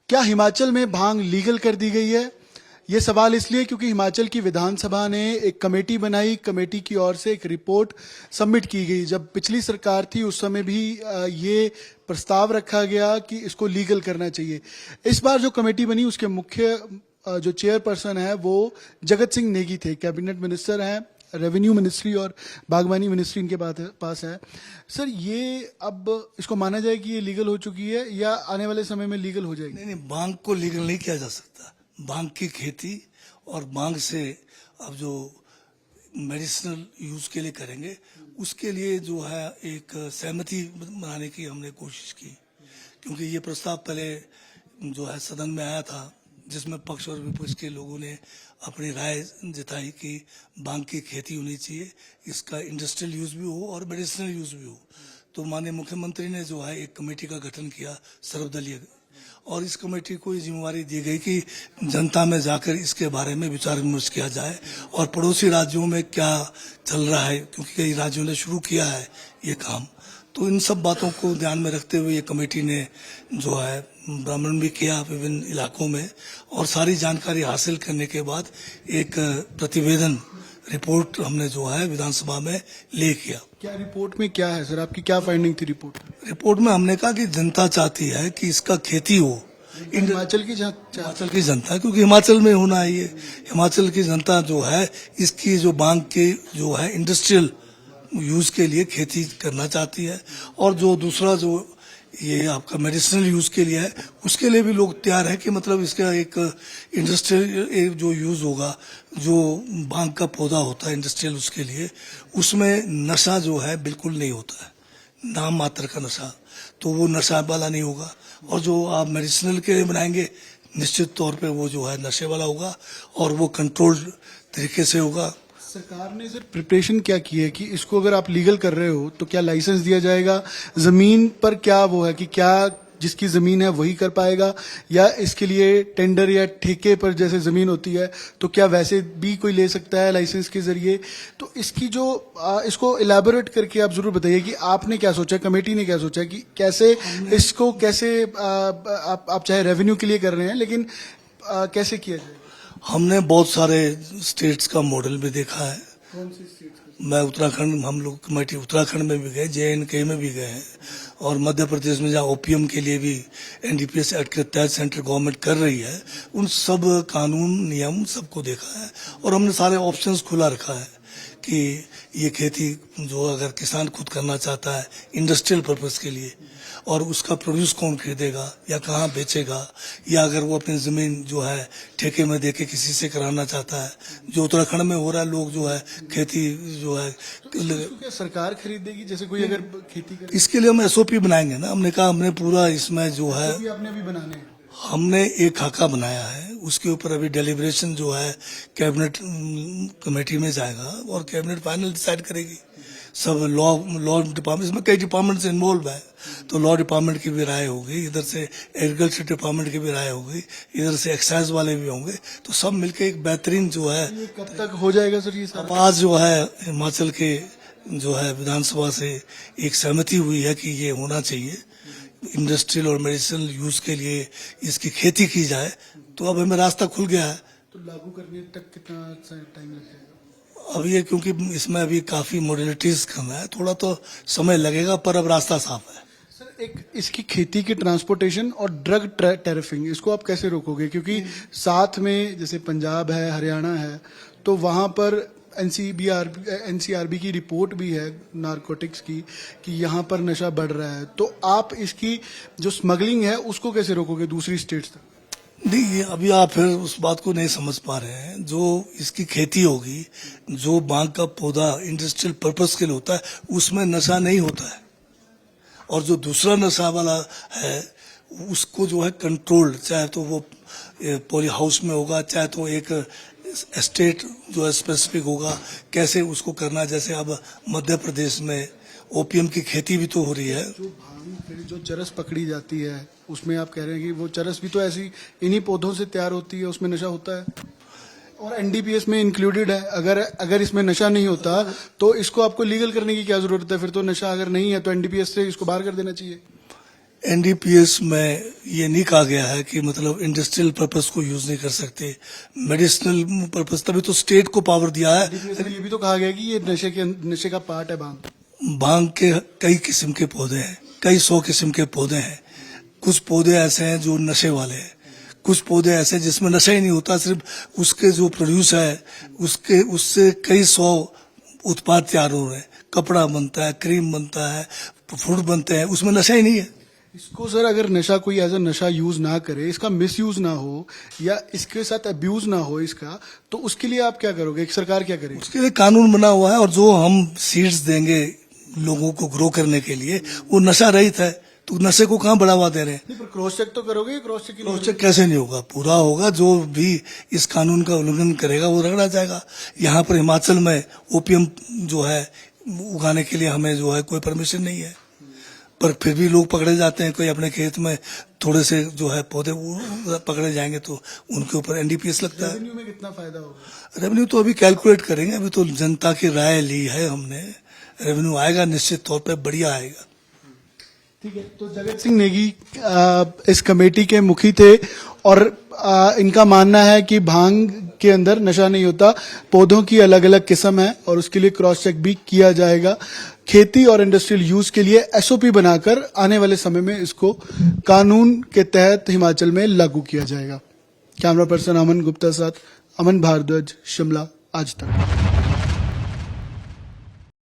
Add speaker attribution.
Speaker 1: क्या हिमाचल में भांग लीगल कर दी गई है? ये सवाल इसलिए क्योंकि हिमाचल की विधानसभा ने एक कमेटी बनाई, कमेटी की ओर से एक रिपोर्ट सबमिट की गई। जब पिछली सरकार थी उस समय भी ये प्रस्ताव रखा गया कि इसको लीगल करना चाहिए। इस बार जो कमेटी बनी उसके मुख्य जो चेयरपर्सन है वो जगत सिंह नेगी थे, कैबिनेट मिनिस्टर हैं, रेवेन्यू मिनिस्ट्री और बागवानी मिनिस्ट्री इनके पास है। सर, ये अब इसको माना जाए कि ये लीगल हो चुकी है या आने वाले समय में लीगल हो जाएगी?
Speaker 2: नहीं, भांग को लीगल नहीं किया जा सकता। भांग की खेती और भांग से अब जो मेडिसिनल यूज के लिए करेंगे उसके लिए जो है एक सहमति बनाने की हमने कोशिश की, क्योंकि ये प्रस्ताव पहले जो है सदन में आया था जिसमें पक्ष और विपक्ष के लोगों ने अपनी राय जताई कि भांग की खेती होनी चाहिए, इसका इंडस्ट्रियल यूज भी हो और मेडिसिनल यूज भी हो। तो माननीय मुख्यमंत्री ने जो है एक कमेटी का गठन किया सर्वदलीय, और इस कमेटी को ये जिम्मेवारी दी गई कि जनता में जाकर इसके बारे में विचार विमर्श किया जाए और पड़ोसी राज्यों में क्या चल रहा है, क्योंकि कई राज्यों ने शुरू किया है ये काम। तो इन सब बातों को ध्यान में रखते हुए ये कमेटी ने जो है भ्रमण भी किया विभिन्न इलाकों में, और सारी जानकारी हासिल करने के बाद एक प्रतिवेदन रिपोर्ट हमने जो है विधानसभा में ले किया।
Speaker 1: क्या रिपोर्ट में क्या है सर? आपकी क्या फाइंडिंग थी
Speaker 2: रिपोर्ट में हमने कहा कि जनता चाहती है कि इसका खेती हो,
Speaker 1: हिमाचल की
Speaker 2: जनता, क्योंकि हिमाचल में होना है ये। हिमाचल की जनता जो है इसकी जो भांग के जो है इंडस्ट्रियल यूज के लिए खेती करना चाहती है, और जो दूसरा जो ये आपका मेडिसिनल यूज के लिए है उसके लिए भी लोग तैयार है कि मतलब इसका एक इंडस्ट्रियल जो यूज होगा, जो भांग का पौधा होता है इंडस्ट्रियल उसके लिए, उसमें नशा जो है बिल्कुल नहीं होता है, नाम मात्र का नशा, तो वो नशा वाला नहीं होगा। और जो आप मेडिसिनल के लिए बनाएंगे निश्चित तौर पे वो जो है नशे वाला होगा और वो कंट्रोल्ड तरीके से होगा।
Speaker 1: सरकार ने सर प्रिपरेशन क्या की है कि इसको अगर आप लीगल कर रहे हो तो क्या लाइसेंस दिया जाएगा? जमीन पर क्या वो है कि क्या जिसकी जमीन है वही कर पाएगा, या इसके लिए टेंडर या ठेके पर जैसे जमीन होती है तो क्या वैसे भी कोई ले सकता है लाइसेंस के जरिए? तो इसकी जो इसको इलेबोरेट करके आप जरूर बताइए कि आपने क्या सोचा, कमेटी ने क्या सोचा कि कैसे इसको कैसे आप चाहे रेवेन्यू के लिए कर रहे हैं लेकिन कैसे किया जाए?
Speaker 2: हमने बहुत सारे स्टेट्स का मॉडल भी देखा है।
Speaker 1: कौन सी स्टेट?
Speaker 2: मैं उत्तराखंड, हम लोग कमेटी उत्तराखंड में भी गए, JNK में भी गए हैं, और मध्य प्रदेश में जहाँ ओपीएम के लिए भी NDPS एक्ट के तहत सेंट्रल गवर्नमेंट कर रही है, उन सब कानून नियम सबको देखा है, और हमने सारे ऑप्शंस खुला रखा है कि ये खेती जो अगर किसान खुद करना चाहता है इंडस्ट्रियल पर्पस के लिए, और उसका प्रोड्यूस कौन खरीदेगा या कहाँ बेचेगा, या अगर वो अपनी जमीन जो है ठेके में देके किसी से कराना चाहता है, जो उत्तराखंड में हो रहा है, लोग जो है खेती जो है
Speaker 1: क्या सरकार खरीदेगी जैसे कोई अगर खेती करे?
Speaker 2: इसके लिए हम SOP बनाएंगे ना। हमने कहा हमने पूरा इसमें जो है
Speaker 1: आपने अभी बनाने हैं।
Speaker 2: हमने एक खाका बनाया है, उसके ऊपर अभी डेलिब्रेशन जो है कैबिनेट कमेटी में जाएगा और कैबिनेट फाइनल डिसाइड करेगी। सब लॉ डिपार्टमेंट, इसमें कई डिपार्टमेंट्स इन्वॉल्व है, तो लॉ डिपार्टमेंट की भी राय होगी, इधर से एग्रीकल्चर डिपार्टमेंट की भी राय होगी, इधर से एक्साइज वाले भी होंगे, तो सब मिलकर एक बेहतरीन जो है।
Speaker 1: ये कब तक हो जाएगा सर ये सब?
Speaker 2: आज जो है हिमाचल के जो है विधानसभा से एक सहमति हुई है कि ये होना चाहिए, इंडस्ट्रियल और मेडिसिनल यूज के लिए इसकी खेती की जाए, तो अब हमें रास्ता खुल गया है।
Speaker 1: तो लागू करने तक कितना टाइम लगेगा?
Speaker 2: अब ये क्योंकि इसमें अभी काफी मॉडलिटीज करना है, थोड़ा तो समय लगेगा, पर अब रास्ता साफ है।
Speaker 1: सर, एक इसकी खेती की ट्रांसपोर्टेशन और ड्रग टैरिफिंग, इसको आप कैसे रोकोगे? क्योंकि साथ में जैसे पंजाब है, हरियाणा है, तो वहां पर NCRB की रिपोर्ट भी है नारकोटिक्स की कि यहाँ पर नशा बढ़ रहा है। तो आप इसकी जो स्मगलिंग है उसको कैसे रोकोगे दूसरी स्टेट्स तक?
Speaker 2: नहीं, अभी आप फिर उस बात को नहीं समझ पा रहे हैं। जो इसकी खेती होगी, जो भांग का पौधा इंडस्ट्रियल पर्पस के लिए होता है, उसमें नशा नहीं होता है, और जो दूसरा नशा वाला है उसको जो है कंट्रोल्ड, चाहे तो वो पॉली हाउस में होगा, चाहे तो एक एस्टेट जो है स्पेसिफिक होगा, कैसे उसको करना। जैसे अब मध्य प्रदेश में ओपीएम की खेती भी तो हो रही है।
Speaker 1: जो भांग जो चरस पकड़ी जाती है उसमें आप कह रहे हैं कि वो चरस भी तो ऐसी इन्हीं पौधों से तैयार होती है, उसमें नशा होता है और NDPS में इंक्लूडेड है। अगर इसमें नशा नहीं होता तो इसको आपको लीगल करने की क्या जरूरत है? फिर तो नशा अगर नहीं है तो NDPS से इसको बाहर कर देना चाहिए।
Speaker 2: एनडीपीएस में ये नहीं कहा गया है कि मतलब इंडस्ट्रियल पर्पस को यूज नहीं कर सकते, मेडिसिनल पर्पस, तभी तो स्टेट को पावर दिया है।
Speaker 1: DPS में ये भी तो कहा गया कि ये नशे का पार्ट है भांग।
Speaker 2: भांग के कई किस्म के पौधे हैं, कई 100 किस्म के पौधे हैं। कुछ पौधे ऐसे हैं जो नशे वाले हैं, कुछ पौधे ऐसे हैं जिसमें नशा ही नहीं होता, सिर्फ उसके जो प्रोड्यूस है उससे कई 100 उत्पाद तैयार हो रहे हैं। कपड़ा बनता है, क्रीम बनता है, फ्रूट बनते हैं, उसमें नशा ही नहीं है।
Speaker 1: इसको सर अगर नशा कोई एज अ नशा यूज ना करे, इसका मिस यूज ना हो या इसके साथ अब्यूज ना हो इसका, तो उसके लिए आप क्या करोगे? एक सरकार क्या करेगी?
Speaker 2: उसके लिए कानून बना हुआ है, और जो हम सीड्स देंगे लोगों को ग्रो करने के लिए वो नशा रहित है, तो नशे को कहाँ बढ़ावा दे रहे हैं?
Speaker 1: नहीं, पर क्रॉस चेक तो करोगे? क्रॉस चेक
Speaker 2: क्रॉस चेक कैसे नहीं होगा? पूरा होगा। जो भी इस कानून का उल्लंघन करेगा वो रगड़ा जाएगा। यहाँ पर हिमाचल में ओपीएम जो है उगाने के लिए हमें जो है कोई परमिशन नहीं है, पर फिर भी लोग पकड़े जाते हैं। कोई अपने खेत में थोड़े से जो है पौधे पकड़े जाएंगे तो उनके ऊपर एनडीपीएस लगता है।
Speaker 1: रेवेन्यू में कितना फायदा होगा?
Speaker 2: रेवेन्यू तो अभी कैलकुलेट करेंगे, अभी तो जनता की राय ली है हमने। रेवेन्यू आएगा, निश्चित तौर पे बढ़िया आएगा।
Speaker 1: ठीक है, तो जगत सिंह नेगी इस कमेटी के मुखी थे और इनका मानना है कि भांग के अंदर नशा नहीं होता, पौधों की अलग अलग किस्म है और उसके लिए क्रॉस चेक भी किया जाएगा। खेती और इंडस्ट्रियल यूज के लिए एसओपी बनाकर आने वाले समय में इसको कानून के तहत हिमाचल में लागू किया जाएगा। कैमरा पर्सन अमन गुप्ता साथ अमन भारद्वाज, शिमला, आज तक।